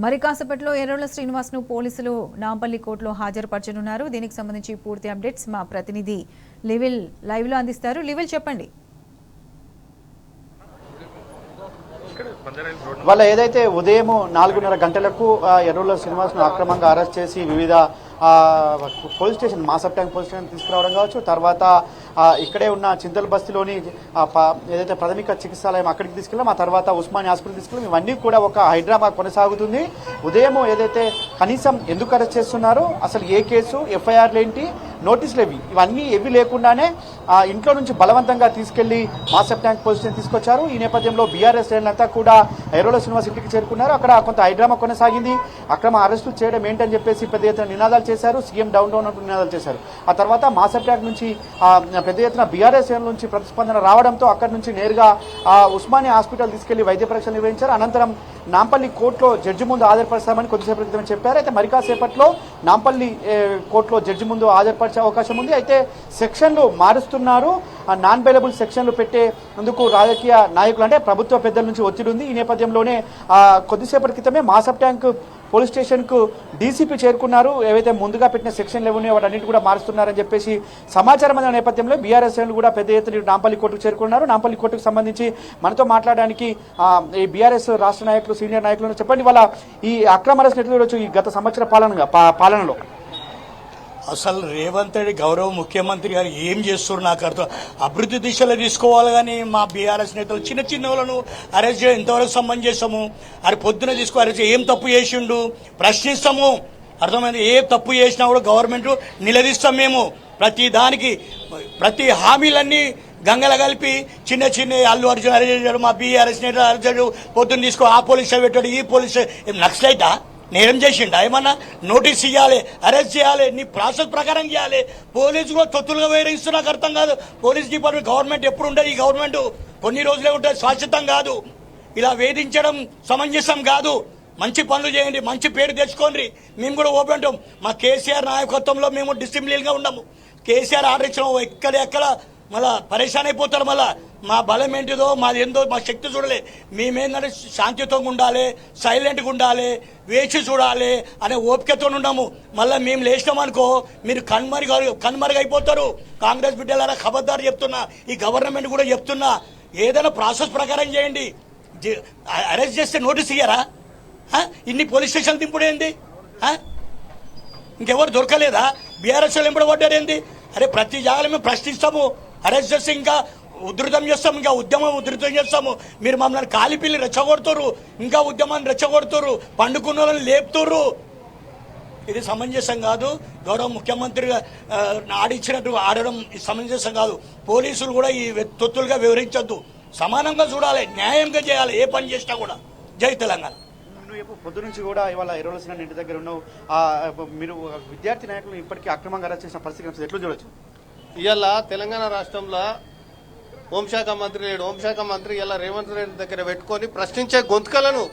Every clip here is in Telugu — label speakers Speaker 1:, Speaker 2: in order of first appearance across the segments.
Speaker 1: మరి కాసేపట్లో ఎర్రోల శ్రీనివాస్ను పోలీసులు నాంపల్లి కోర్టులో హాజరుపరచనున్నారు. దీనికి సంబంధించి పూర్తి అప్డేట్స్ మా ప్రతినిధి లివిల్ లైవ్లో అందిస్తారు. లివిల్ చెప్పండి.
Speaker 2: వాళ్ళ ఏదైతే ఉదయం 4:30 గంటలకు ఎర్రోల శ్రీనివాస్ను అక్రమంగా అరెస్ట్ చేసి వివిధ police station మాసప్ tank police station తీసుకురావడం కావచ్చు, తర్వాత ఇక్కడే ఉన్న చింతల్ బస్తీలోని ఏదైతే ప్రాథమిక చికిత్సాలయం అక్కడికి తీసుకెళ్ళాం, ఆ తర్వాత ఉస్మానియా హాస్పిటల్ తీసుకెళ్ళాం. ఇవన్నీ కూడా ఒక హైడ్రామా కొనసాగుతుంది. ఉదయం ఏదైతే కనీసం ఎందుకు అరెస్ట్ చేస్తున్నారో, అసలు ఏ కేసు, ఎఫ్ఐఆర్లు ఏంటి, నోటీసులు ఇవన్నీ ఏవి లేకుండానే ఇంట్లో నుంచి బలవంతంగా తీసుకెళ్లి మాసప్ ట్యాంక్ పోలీస్ స్టేషన్ తీసుకొచ్చారు. ఈ నేపథ్యంలో బీఆర్ఎస్ శ్రేణులంతా కూడా ఎర్రోల శ్రీనివాస్ ఇంటికి చేరుకున్నారు. అక్కడ కొంత హైడ్రామా కొనసాగింది. అక్రమ అరెస్టులు చేయడం ఏంటని చెప్పేసి పెద్ద ఎత్తున నినాదాలు చేశారు. సీఎం డౌన్ డౌన్ అంటూ నినాదాలు చేశారు. ఆ తర్వాత మాసప్ ట్యాంక్ నుంచి పెద్ద ఎత్తున బీఆర్ఎస్ శ్రేణుల నుంచి ప్రతిస్పందన రావడంతో అక్కడి నుంచి నేరుగా ఉస్మానియా హాస్పిటల్ తీసుకెళ్లి వైద్య పరీక్షలు నిర్వహించారు. అనంతరం నాంపల్లి కోర్టులో జడ్జి ముందు హాజరుపరుస్తామని కొద్దిసేపు క్రితం చెప్పారు. అయితే మరి కాసేపట్లో నాంపల్లి కోర్టులో జడ్జి ముందు హాజరుపరిచే అవకాశం ఉంది. అయితే సెక్షన్లు మారుస్తున్నారు. నాన్ బెయిలబుల్ సెక్షన్లు పెట్టేందుకు రాజకీయ నాయకులు అంటే ప్రభుత్వ పెద్దల నుంచి ఒత్తిడి ఉంది. ఈ నేపథ్యంలోనే కొద్దిసేపటి క్రితమే మాసప్ ట్యాంక్ పోలీస్ స్టేషన్కు డీసీపీ చేరుకున్నారు. ఏవైతే ముందుగా పెట్టిన సెక్షన్లు ఏమున్నాయో వాటన్నిటి కూడా మారుస్తున్నారని చెప్పేసి సమాచారం అందిన నేపథ్యంలో బీఆర్ఎస్ కూడా పెద్ద ఎత్తున నాంపల్లి కోర్టుకు చేరుకున్నారు. నాంపల్లి కోర్టుకు సంబంధించి మనతో మాట్లాడడానికి ఈ బీఆర్ఎస్ రాష్ట్ర నాయకులు, సీనియర్ నాయకులు చెప్పండి, వాళ్ళ ఈ అక్రమ అరెస్ట్ ఎట్లా చూడొచ్చు ఈ గత సంవత్సర పాలనలో?
Speaker 3: అసలు రేవంత్ రెడ్డి గౌరవ ముఖ్యమంత్రి గారు ఏం చేస్తున్నారు నాకు అర్థం. అభివృద్ధి దిశలో తీసుకోవాలి కానీ మా బీఆర్ఎస్ నేతలు చిన్న చిన్న వాళ్ళను అరెస్ట్ చేయడం ఎంతవరకు సమంజసము? అది పొద్దున తీసుకో అరెస్ట్ ఏం తప్పు చేసిండు ప్రశ్నిస్తాము. అర్థమైంది. ఏ తప్పు చేసినా కూడా గవర్నమెంట్ నిలదీస్తాం మేము. ప్రతి దానికి ప్రతి హామీలన్నీ గంగల కలిపి చిన్న చిన్న అల్లు అర్జున్ అరెస్ట్ చేశాడు, మా బీఆర్ఎస్ నేతలు అరెస్ట్ చేశాడు, పొద్దున్న తీసుకో ఆ పోలీస్ పెట్టాడు, ఈ పోలీస్ నక్సలైటా నేరం చేసిండా? ఏమన్నా నోటీస్ ఇవ్వాలి, అరెస్ట్ చేయాలి, నీ ప్రాసెస్ ప్రకారం చేయాలి. పోలీసు కూడా తొత్తులుగా వేరేస్తూ నాకు అర్థం కాదు. పోలీస్ డిపార్ట్మెంట్ గవర్నమెంట్ ఎప్పుడు ఉంటుంది? ఈ గవర్నమెంట్ కొన్ని రోజులే ఉంటుంది, శాశ్వతం కాదు. ఇలా వేధించడం సమంజసం కాదు. మంచి పనులు చేయండి, మంచి పేరు తెచ్చుకోండి. మేము కూడా ఓపెన్ ఉంటాం. మా కేసీఆర్ నాయకత్వంలో మేము డిసిప్లిన్గా ఉన్నాము. కేసీఆర్ ఆర్డర్ ఇచ్చినాము. ఎక్కడ మళ్ళా పరేషాన్ అయిపోతారు. మళ్ళా మా బలం ఏంటిదో, మాది ఏందో, మా శక్తి చూడలే. మేమేంటంటే శాంతియుతంగా ఉండాలి, సైలెంట్గా ఉండాలి, వేచి చూడాలి అనే ఓపికతో ఉన్నాము. మళ్ళీ మేము లేచినామనుకో మీరు కనుమరుగైపోతారు. కాంగ్రెస్ బిడ్డలారా ఖబర్దారు చెప్తున్నా, ఈ గవర్నమెంట్ కూడా చెప్తున్నా, ఏదైనా ప్రాసెస్ ప్రకారం చేయండి. అరెస్ట్ చేస్తే నోటీస్ ఇయ్యరా? ఇన్ని పోలీస్ స్టేషన్లు దింపుడేంది? ఇంకెవరు దొరకలేదా? బీఆర్ఎస్ ఎంపడబడ్డారేంది? అరే ప్రతి జాగాలో మేము ప్రశ్నిస్తాము, అరెస్ట్ చేస్తే ఇంకా ఉధృతం చేస్తాము, ఇంకా ఉద్యమం ఉధృతం చేస్తాము. మీరు మమ్మల్ని కాలిపిల్లి రెచ్చగొడుతురు, ఇంకా ఉద్యమాన్ని రెచ్చగొడుతురు, పండుకున్న వాళ్ళని లేపుతుర్రు. ఇది సమంజసం కాదు. గౌరవ ముఖ్యమంత్రిగా ఆడిచ్చినట్టు ఆడడం సమంజసం కాదు. పోలీసులు కూడా ఈ తొత్తులుగా వివరించొద్దు. సమానంగా చూడాలి, న్యాయంగా చేయాలి ఏ పని చేసినా కూడా. జై తెలంగాణ.
Speaker 2: పొద్దు నుంచి కూడా ఇవాళ ఎర్రోల శ్రీనివాస్ ఇంటి దగ్గర ఉన్నావు. మీరు విద్యార్థి నాయకులు ఇప్పటికీ అక్రమంగా అరెస్ట్ చేసిన పరిస్థితి ఎట్లా చూడొచ్చు?
Speaker 4: ఇవాళ తెలంగాణ రాష్ట్రంలో హోంశాఖ మంత్రి లేడు. హోంశాఖ మంత్రి ఇలా రేవంత్ రెడ్డి దగ్గర పెట్టుకొని ప్రశ్నించే గొంతుకలను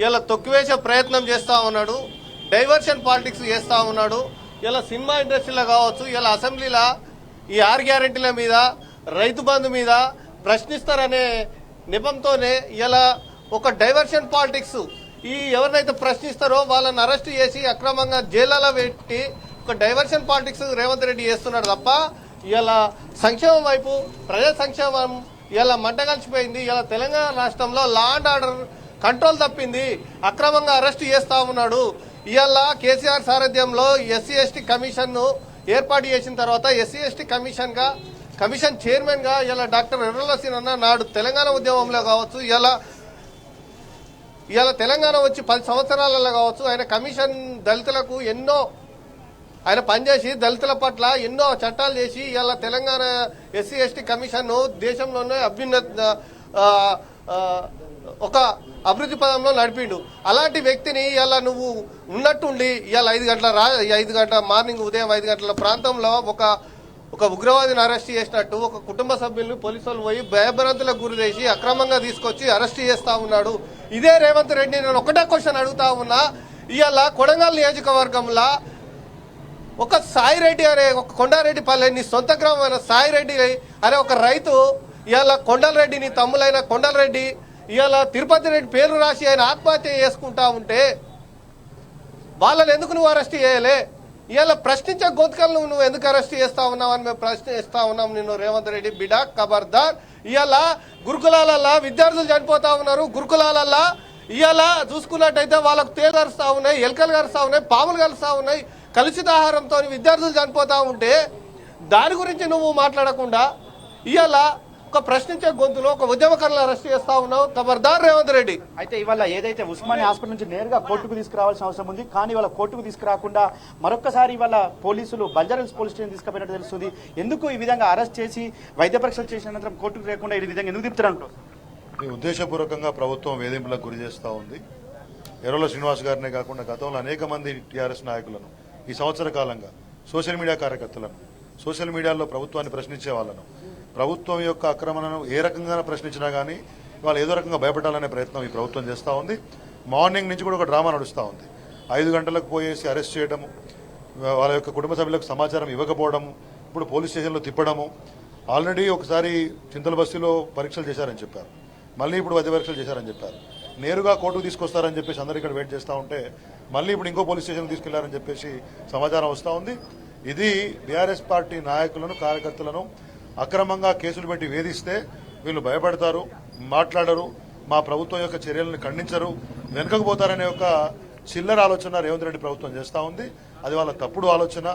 Speaker 4: ఇలా తొక్కివేసే ప్రయత్నం చేస్తూ ఉన్నాడు. డైవర్షన్ పాలిటిక్స్ చేస్తూ ఉన్నాడు. ఇలా సినిమా ఇండస్ట్రీలో కావచ్చు, ఇలా అసెంబ్లీలో ఈ 6 గ్యారెంటీల మీద, రైతు బంధు మీద ప్రశ్నిస్తారనే నెపంతోనే ఇలా ఒక డైవర్షన్ పాలిటిక్స్ ఈ ఎవరినైతే ప్రశ్నిస్తారో వాళ్ళని అరెస్ట్ చేసి అక్రమంగా జైళ్ళలో పెట్టి ఒక డైవర్షన్ పాలిటిక్స్ రేవంత్ రెడ్డి చేస్తున్నాడు తప్ప ఇలా సంక్షేమం వైపు, ప్రజా సంక్షేమం ఇలా మంటగలిచిపోయింది. ఇలా తెలంగాణ రాష్ట్రంలో లా అండ్ ఆర్డర్ కంట్రోల్ తప్పింది. అక్రమంగా అరెస్ట్ చేస్తా ఉన్నాడు. ఇవాళ కేసీఆర్ సారథ్యంలో ఎస్సీ ఎస్టీ కమిషన్ను ఏర్పాటు చేసిన తర్వాత ఎస్సీ ఎస్టీ కమిషన్ చైర్మన్గా ఇలా డాక్టర్ ఎర్రోల శ్రీనివాస్ నాడు తెలంగాణ ఉద్యమంలో కావచ్చు, ఇలా తెలంగాణ వచ్చి 10 సంవత్సరాలలో కావచ్చు, ఆయన కమిషన్ దళితులకు ఎన్నో ఆయన పనిచేసి దళితుల పట్ల ఎన్నో చట్టాలు చేసి ఇలా తెలంగాణ ఎస్సీ ఎస్టీ కమిషన్ దేశంలోనే ఒక అభివృద్ధి పదంలో నడిపిండు. అలాంటి వ్యక్తిని ఇలా నువ్వు ఉన్నట్టుండి ఇలా 5 గంటల మార్నింగ్ ఉదయం 5 గంటల ప్రాంతంలో ఒక ఉగ్రవాదిని అరెస్ట్ చేసినట్టు ఒక కుటుంబ సభ్యులను పోలీసులు పోయి భయభ్రాంతులకు గురి చేసి అక్రమంగా తీసుకొచ్చి అరెస్ట్ చేస్తా ఉన్నాడు. ఇదే రేవంత్ రెడ్డి నేను ఒకటే క్వశ్చన్ అడుగుతా ఉన్నా. ఇవాళ కొడంగల్ నియోజకవర్గంలో ఒక సాయిరెడ్డి అనే ఒక కొండారెడ్డిపల్లె నీ సొంత గ్రామమైన సాయిరెడ్డి అనే ఒక రైతు ఇవాళ కొండలరెడ్డిని తమ్ములైన కొండలరెడ్డి ఇవాళ తిరుపతి రెడ్డి పేరు రాసి ఆయన ఆత్మహత్య చేసుకుంటా ఉంటే వాళ్ళని ఎందుకు నువ్వు అరెస్ట్ చేయలే? ఇవాళ ప్రశ్నించే గొంతుకలను నువ్వు ఎందుకు అరెస్ట్ చేస్తా ఉన్నావు అని మేము ప్రశ్నిస్తా ఉన్నాం నిన్ను. రేవంత్ రెడ్డి బిడా ఖబర్దార్. ఇవాళ గురుకులాలల్లా విద్యార్థులు చనిపోతా ఉన్నారు. గురుకులాలల్లా ఇవాళ చూసుకున్నట్టయితే వాళ్ళకు తేలు కరుస్తా ఉన్నాయి, ఎలుకలు కరుస్తా ఉన్నాయి, పాములు కలుస్తా ఉన్నాయి. కలుషిత ఆహారంతో విద్యార్థులు చనిపోతా ఉంటే దాని గురించి నువ్వు మాట్లాడకుండా ఇవాళ ఒక ప్రశ్నించే గొంతులో ఒక ఉద్యమకారులను అరెస్ట్ చేస్తా ఉన్నావు. ఖబర్దార్ రేవంత్ రెడ్డి.
Speaker 2: అయితే ఇవాళ ఏదైతే ఉస్మానియా హాస్పిటల్ నుంచి నేరుగా కోర్టుకు తీసుకురావాల్సిన అవసరం ఉంది, కానీ ఇవాళ కోర్టుకు తీసుకురాకుండా మరొక్కసారి ఇవాళ పోలీసులు బంజారాహిల్స్ పోలీస్ స్టేషన్ తీసుకుపోయినట్టు తెలుస్తుంది. ఎందుకు ఈ విధంగా అరెస్ట్ చేసి వైద్య పరీక్షలు చేసిన అనంతరం కోర్టుకు లేకుండా ఈ విధంగా ఎందుకు తిప్పుతారంటారు?
Speaker 5: ఉద్దేశపూర్వకంగా ప్రభుత్వం వేధింపులకు గురి చేస్తూ ఉంది. ఎర్రల శ్రీనివాస్ గారినే కాకుండా గతంలో అనేక మంది టీఆర్ఎస్ నాయకులను, ఈ సంవత్సర కాలంగా సోషల్ మీడియా కార్యకర్తలను, సోషల్ మీడియాలో ప్రభుత్వాన్ని ప్రశ్నించే వాళ్ళను, ప్రభుత్వం యొక్క అక్రమణను ఏ రకంగా ప్రశ్నించినా కానీ వాళ్ళు ఏదో రకంగా భయపెట్టాలనే ప్రయత్నం ఈ ప్రభుత్వం చేస్తూ ఉంది. మార్నింగ్ నుంచి కూడా ఒక డ్రామా నడుస్తూ ఉంది. 5 గంటలకు పోయేసి అరెస్ట్ చేయడము, వాళ్ళ యొక్క కుటుంబ సభ్యులకు సమాచారం ఇవ్వకపోవడము, ఇప్పుడు పోలీస్ స్టేషన్లో తిప్పడము. ఆల్రెడీ ఒకసారి చింతల బస్తీలో పరీక్షలు చేశారని చెప్పారు, మళ్ళీ ఇప్పుడు వైద్య పరీక్షలు చేశారని చెప్పారు. నేరుగా కోర్టుకు తీసుకొస్తారని చెప్పేసి అందరూ ఇక్కడ వెయిట్ చేస్తూ ఉంటే మళ్ళీ ఇప్పుడు ఇంకో పోలీస్ స్టేషన్కి తీసుకెళ్లారని చెప్పేసి సమాచారం వస్తూ ఉంది. ఇది బీఆర్ఎస్ పార్టీ నాయకులను, కార్యకర్తలను అక్రమంగా కేసులు పెట్టి వేధిస్తే వీళ్ళు భయపడతారు, మాట్లాడరు, మా ప్రభుత్వం యొక్క చర్యలను ఖండించరు, వెనుకకు పోతారనే ఒక చిల్లర ఆలోచన రేవంత్ రెడ్డి ప్రభుత్వం చేస్తూ ఉంది. అది వాళ్ళ తప్పుడు ఆలోచన.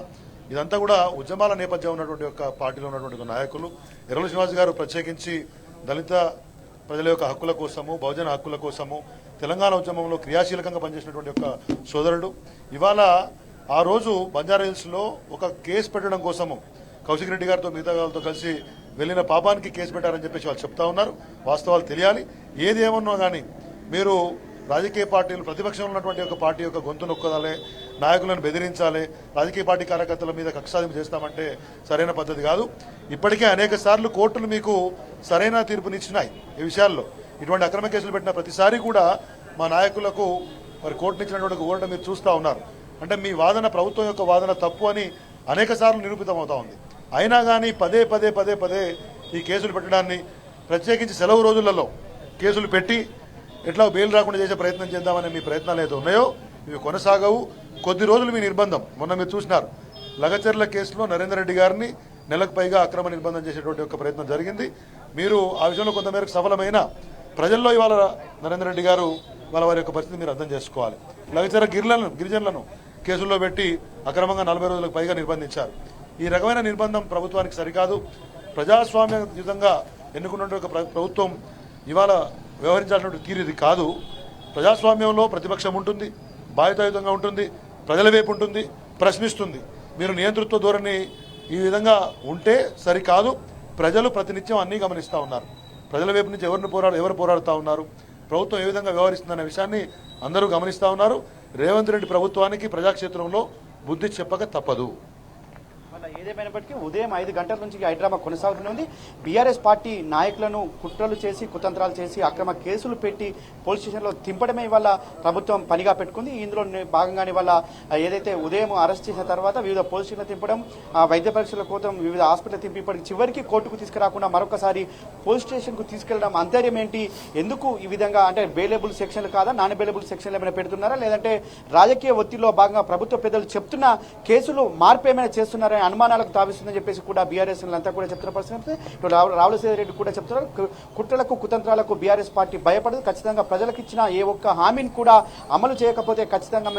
Speaker 5: ఇదంతా కూడా ఉద్యమాల నేపథ్యం ఉన్నటువంటి ఒక పార్టీలో ఉన్నటువంటి నాయకులు. ఎర్రల శ్రీనివాస్ గారు ప్రత్యేకించి దళిత ప్రజల యొక్క హక్కుల కోసము, బహుజన హక్కుల కోసము తెలంగాణ ఉద్యమంలో క్రియాశీలకంగా పనిచేసినటువంటి ఒక సోదరుడు. ఇవాళ ఆ రోజు బంజారాహిల్స్లో ఒక కేసు పెట్టడం కోసము కౌశిక్ రెడ్డి గారితో మిగతా వాళ్ళతో కలిసి వెళ్ళిన పాపానికి కేసు పెట్టారని చెప్పేసి వాళ్ళు చెప్తా ఉన్నారు. వాస్తవాలు తెలియాలి. ఏది ఏమన్నా కానీ మీరు రాజకీయ పార్టీలు, ప్రతిపక్షంలో ఉన్నటువంటి ఒక పార్టీ యొక్క గొంతు నొక్కదాలే, నాయకులను బెదిరించాలి, రాజకీయ పార్టీ కార్యకర్తల మీద కక్షాదింపు చేస్తామంటే సరైన పద్ధతి కాదు. ఇప్పటికే అనేక సార్లు కోర్టులు మీకు సరైన తీర్పునిచ్చినాయి ఈ విషయాల్లో. ఇటువంటి అక్రమ కేసులు పెట్టిన ప్రతిసారి కూడా మా నాయకులకు మరి కోర్టునిచ్చినటువంటి ఊరట మీరు చూస్తూ ఉన్నారు. అంటే మీ వాదన, ప్రభుత్వం యొక్క వాదన తప్పు అని అనేక సార్లు నిరూపితమవుతా ఉంది. అయినా కానీ పదే పదే పదే పదే ఈ కేసులు పెట్టడాన్ని, ప్రత్యేకించి సెలవు రోజులలో కేసులు పెట్టి ఎట్లా బెయిల్ రాకుండా చేసే ప్రయత్నం చేద్దామనే మీ ప్రయత్నాలు ఏదో ఉన్నాయో ఇవి కొనసాగవు. కొద్ది రోజులు మీ నిర్బంధం మొన్న మీరు చూసినారు. లగచర్ల కేసులో నరేందర్ రెడ్డి గారిని నెలకు పైగా అక్రమ నిర్బంధం చేసేటువంటి ఒక ప్రయత్నం జరిగింది. మీరు ఆ విషయంలో కొంతమేరకు సఫలమైన ప్రజల్లో ఇవాళ నరేందర్ రెడ్డి గారు వారి యొక్క పరిస్థితి మీరు అర్థం చేసుకోవాలి. లగచర్ల గిరిజనులను కేసుల్లో పెట్టి అక్రమంగా 40 రోజులకు పైగా నిర్బంధించారు. ఈ రకమైన నిర్బంధం ప్రభుత్వానికి సరికాదు. ప్రజాస్వామ్యయుతంగా ఎన్నుకున్న ఒక ప్రభుత్వం ఇవాళ వ్యవహరించాల్సినటువంటి తీరు ఇది కాదు. ప్రజాస్వామ్యంలో ప్రతిపక్షం ఉంటుంది, బాధ్యతాయుతంగా ఉంటుంది, ప్రజల వైపు ఉంటుంది, ప్రశ్నిస్తుంది. మీరు నియంతృత్వ ధోరణి ఈ విధంగా ఉంటే సరికాదు. ప్రజలు ప్రతినిత్యం అన్నీ గమనిస్తూ ఉన్నారు. ప్రజల వైపు నుంచి ఎవరు పోరాడుతూ ఉన్నారు, ప్రభుత్వం ఏ విధంగా వ్యవహరిస్తుందనే విషయాన్ని అందరూ గమనిస్తూ ఉన్నారు. రేవంత్ రెడ్డి ప్రభుత్వానికి ప్రజాక్షేత్రంలో బుద్ధి చెప్పక తప్పదు.
Speaker 2: ఏదేమైనప్పటికీ ఉదయం 5 గంటల నుంచి హైడ్రామా కొనసాగుతూనే ఉంది. బీఆర్ఎస్ పార్టీ నాయకులను కుట్రలు చేసి, కుతంత్రాలు చేసి, అక్రమ కేసులు పెట్టి పోలీస్ స్టేషన్లో తింపడమే ఇవాళ ప్రభుత్వం పనిగా పెట్టుకుంది. ఇందులో భాగంగానే ఇవాళ ఏదైతే ఉదయం అరెస్ట్ చేసిన తర్వాత వివిధ పోలీస్ స్టేషన్లు తింపడం, వైద్య పరీక్షల కోసం వివిధ హాస్పిటల్ తింపి ఇప్పటికి చివరికి కోర్టుకు తీసుకురాకుండా మరొకసారి పోలీస్ స్టేషన్కు తీసుకెళ్లడం అంతర్యం ఏంటి? ఎందుకు ఈ విధంగా? అంటే బెయిలబుల్ సెక్షన్లు కాదా, నాన్ బెయిలబుల్ సెక్షన్లు ఏమైనా పెడుతున్నారా, లేదంటే రాజకీయ ఒత్తిడిలో భాగంగా ప్రభుత్వ పెద్దలు చెప్తున్న కేసులు మార్పు ఏమైనా చేస్తున్నారని అనుమానాలకు తావిస్తుందని చెప్పేసి కూడా బీఆర్ఎస్ అంతా కూడా చెప్తున్న పరిస్థితి. ఇప్పుడు రావుల రెడ్డి కూడా చెప్తున్నారు, కుట్రలకు కుతంత్రాలకు బీఆర్ఎస్ పార్టీ భయపడదు. ఖచ్చితంగా ప్రజలకు ఇచ్చిన ఏ ఒక్క హామీని కూడా అమలు చేయకపోతే ఖచ్చితంగా